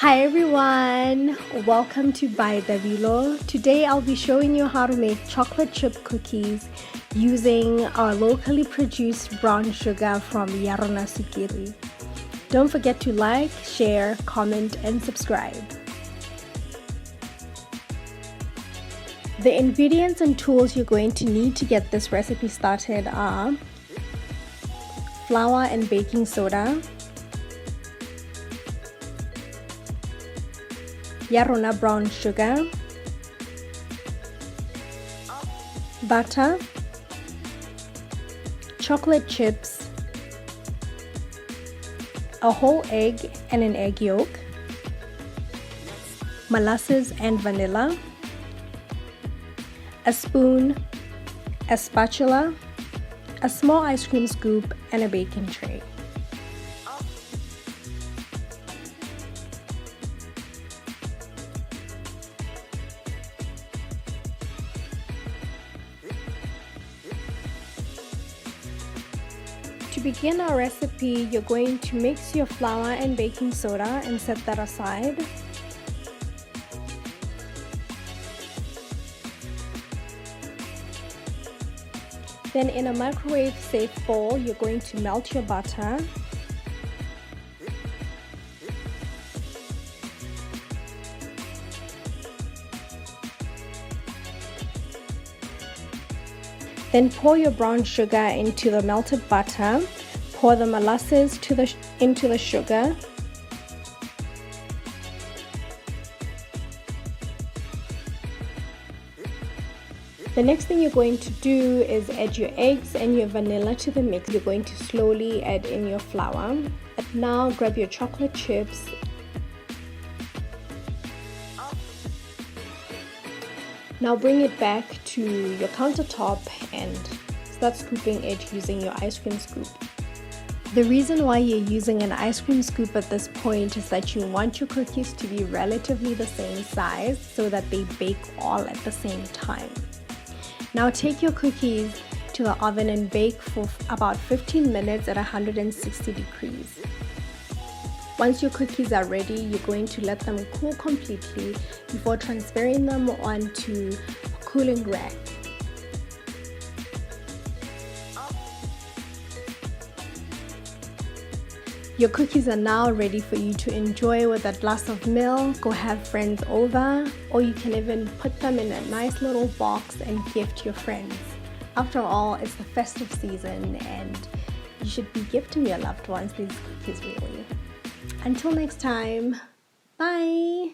Hi everyone, welcome to By Dabilo. Today I'll be showing you how to make chocolate chip cookies using our locally produced brown sugar from Yarona Sukiri. Don't forget to like, share, comment and subscribe. The ingredients and tools you're going to need to get this recipe started are flour and baking soda, Yarona brown sugar, butter, chocolate chips, a whole egg and an egg yolk, molasses and vanilla, a spoon, a spatula, a small ice cream scoop, and a baking tray. To begin our recipe, you're going to mix your flour and baking soda and set that aside. Then in a microwave safe bowl, you're going to melt your butter. Then pour your brown sugar into the melted butter. Pour the molasses into the sugar. The next thing you're going to do is add your eggs and your vanilla to the mix. You're going to slowly add in your flour. Now grab your chocolate chips. Now bring it back to your countertop and start scooping it using your ice cream scoop. The reason why you're using an ice cream scoop at this point is that you want your cookies to be relatively the same size so that they bake all at the same time. Now take your cookies to the oven and bake for about 15 minutes at 160 degrees. Once your cookies are ready, you're going to let them cool completely before transferring them onto a cooling rack. Your cookies are now ready for you to enjoy with a glass of milk or have friends over, or you can even put them in a nice little box and gift your friends. After all, it's the festive season and you should be gifting your loved ones these cookies really. Until next time, bye!